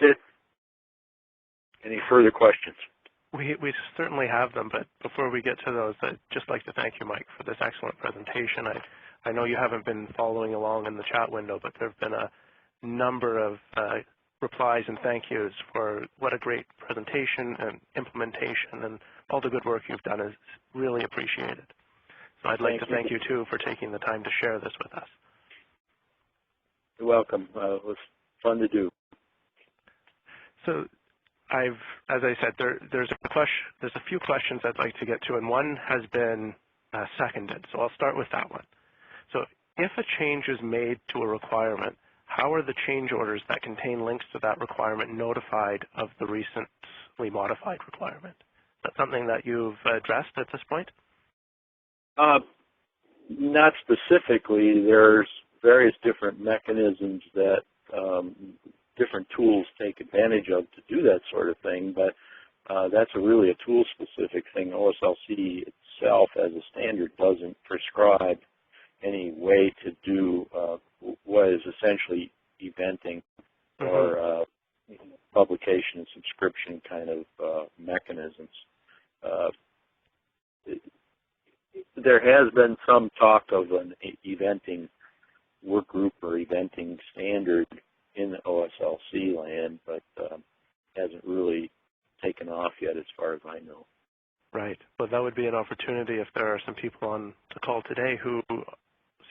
That's it. Any further questions? We certainly have them, but before we get to those, I'd just like to thank you, Mike, for this excellent presentation. I know you haven't been following along in the chat window, but there have been a number of replies and thank yous for what a great presentation and implementation, and all the good work you've done is really appreciated. So I'd like to thank you, too, for taking the time to share this with us. You're welcome. It was fun to do. So as I said, there's a few questions I'd like to get to, and one has been seconded, so I'll start with that one. So if a change is made to a requirement, how are the change orders that contain links to that requirement notified of the recently modified requirement? Is that something that you've addressed at this point? Not specifically. There's various different mechanisms that different tools take advantage of to do that sort of thing, but that's really a tool-specific thing. OSLC itself as a standard doesn't prescribe any way to do what is essentially eventing or publication and subscription kind of mechanisms. There has been some talk of an eventing work group or eventing standard in the OSLC land, but hasn't really taken off yet as far as I know. Right. Well, that would be an opportunity if there are some people on the call today who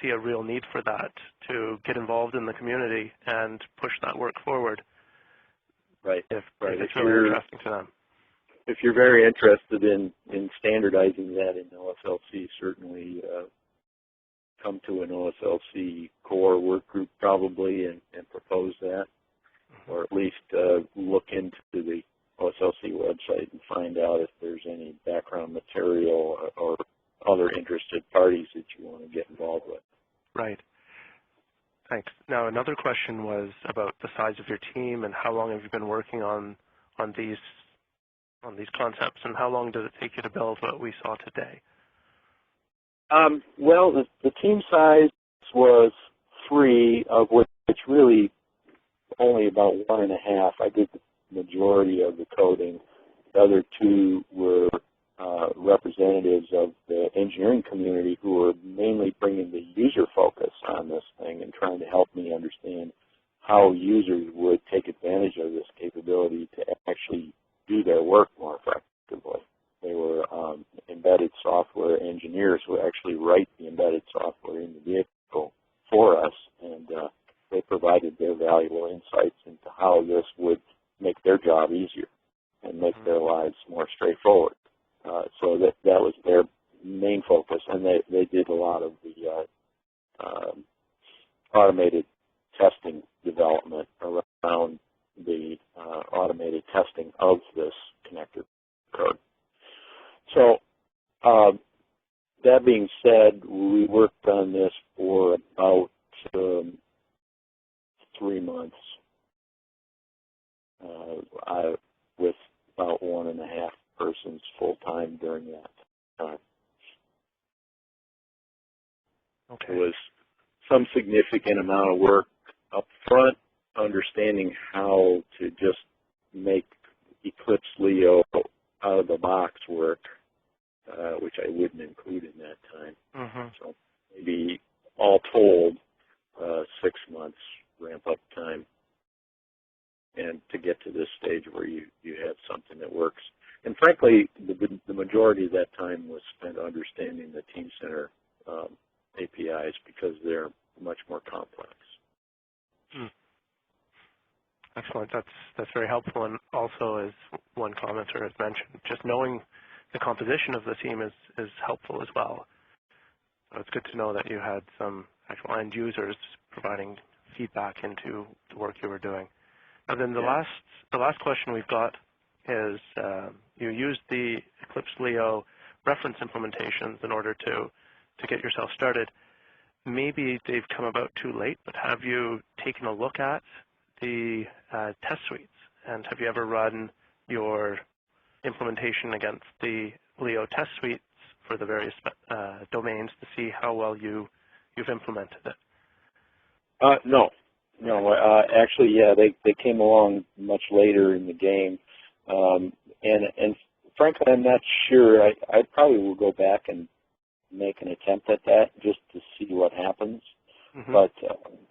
see a real need for that to get involved in the community and push that work forward. Right. If it's really interesting to them. If you're very interested in standardizing that in OSLC, certainly come to an OSLC core work group probably and propose that, or at least look into the OSLC website and find out if there's any background material or other interested parties that you want to get involved with. Right. Thanks. Now, another question was about the size of your team and how long have you been working on these concepts, and how long did it take you to build what we saw today? Well, the team size was 3, of which really only about 1.5. I did the majority of the coding. The other 2 were representatives of the engineering community who were mainly bringing the user focus on this thing and trying to help me understand how users would take advantage of this capability to actually do their work more effectively. They were embedded software engineers who actually write the embedded software in the vehicle for us, and they provided their valuable insights into how this would make their job easier and make their lives more straightforward. So that was their main focus, and they did a lot of the automated testing development around the automated testing of this connector code. So that being said, we worked on this for about 3 months with about 1.5 persons full-time during that time. Okay. There was some significant amount of work up front, understanding how to just make Eclipse Leo out of the box work, which I wouldn't include in that time. So maybe all told, 6 months ramp-up time, and to get to this stage where you have something that works. And frankly, the majority of that time was spent understanding the Team Center APIs because they're much more complex. Excellent. That's very helpful. And also, as one commenter has mentioned, just knowing the composition of the team is helpful as well. So it's good to know that you had some actual end users providing feedback into the work you were doing. And then the last question we've got is you used the Eclipse Leo reference implementations in order to get yourself started. Maybe they've come about too late, but have you taken a look at the test suites, and have you ever run your implementation against the Leo test suites for the various domains to see how well you've implemented it? No. No, actually, yeah, they came along much later in the game, and frankly, I'm not sure. I probably will go back and make an attempt at that just to see what happens. Mm-hmm. But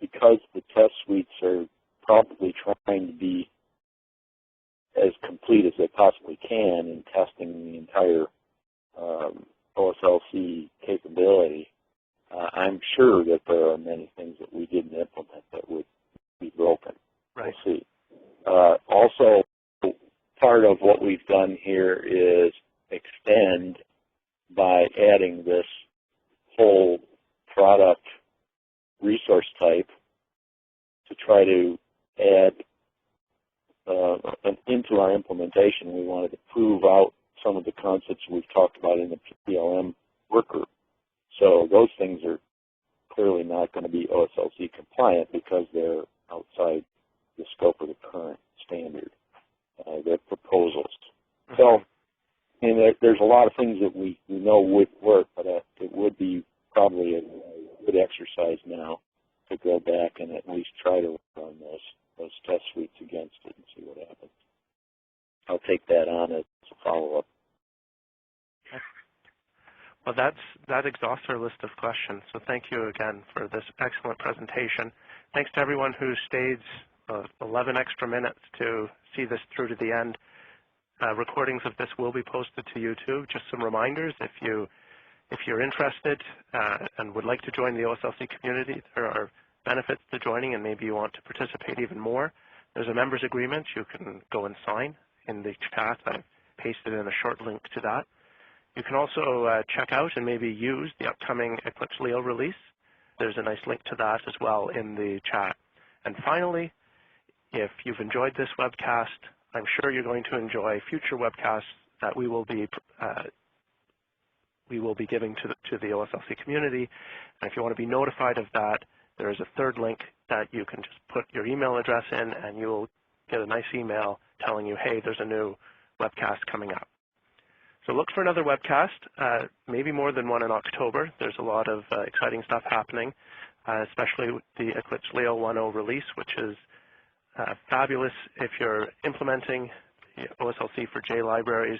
because the test suites are probably trying to be as complete as they possibly can in testing the entire OSLC capability, I'm sure that there are many things that we didn't implement that would be broken. Right. We'll see. Also, part of what we've done here is extend by adding this whole product resource type to try to add into our implementation. We wanted to prove out some of the concepts we've talked about in the PLM work group. So those things are clearly not going to be OSLC compliant because they're outside the scope of the current standard. They're proposals. Mm-hmm. So, I mean, there's a lot of things that we know would work, but it would be probably a good exercise now to go back and at least try to run those test suites against it and see what happens. I'll take that on as a follow-up. Well, that exhausts our list of questions. So thank you again for this excellent presentation. Thanks to everyone who stayed 11 extra minutes to see this through to the end. Recordings of this will be posted to YouTube. Just some reminders, if you're interested and would like to join the OSLC community, there are benefits to joining, and maybe you want to participate even more. There's a members agreement you can go and sign in the chat. I've pasted in a short link to that. You can also check out and maybe use the upcoming Eclipse Leo release. There's a nice link to that as well in the chat. And finally, if you've enjoyed this webcast, I'm sure you're going to enjoy future webcasts that we will be giving to the OSLC community. And if you want to be notified of that, there is a third link that you can just put your email address in, and you'll get a nice email telling you, hey, there's a new webcast coming up. So look for another webcast, maybe more than one in October. There's a lot of exciting stuff happening, especially with the Eclipse Leo 1.0 release, which is fabulous if you're implementing OSLC for J libraries.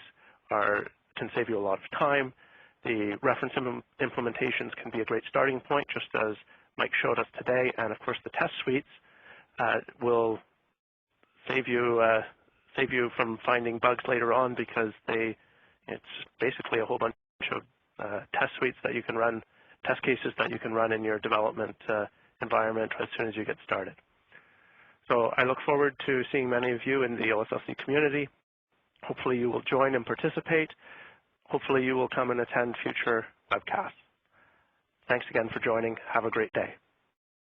Can save you a lot of time. The reference implementations can be a great starting point, just as Mike showed us today. And of course, the test suites will save you from finding bugs later on, because it's basically a whole bunch of test suites that you can run, test cases that you can run in your development environment as soon as you get started. So I look forward to seeing many of you in the OSLC community. Hopefully you will join and participate. Hopefully you will come and attend future webcasts. Thanks again for joining. Have a great day.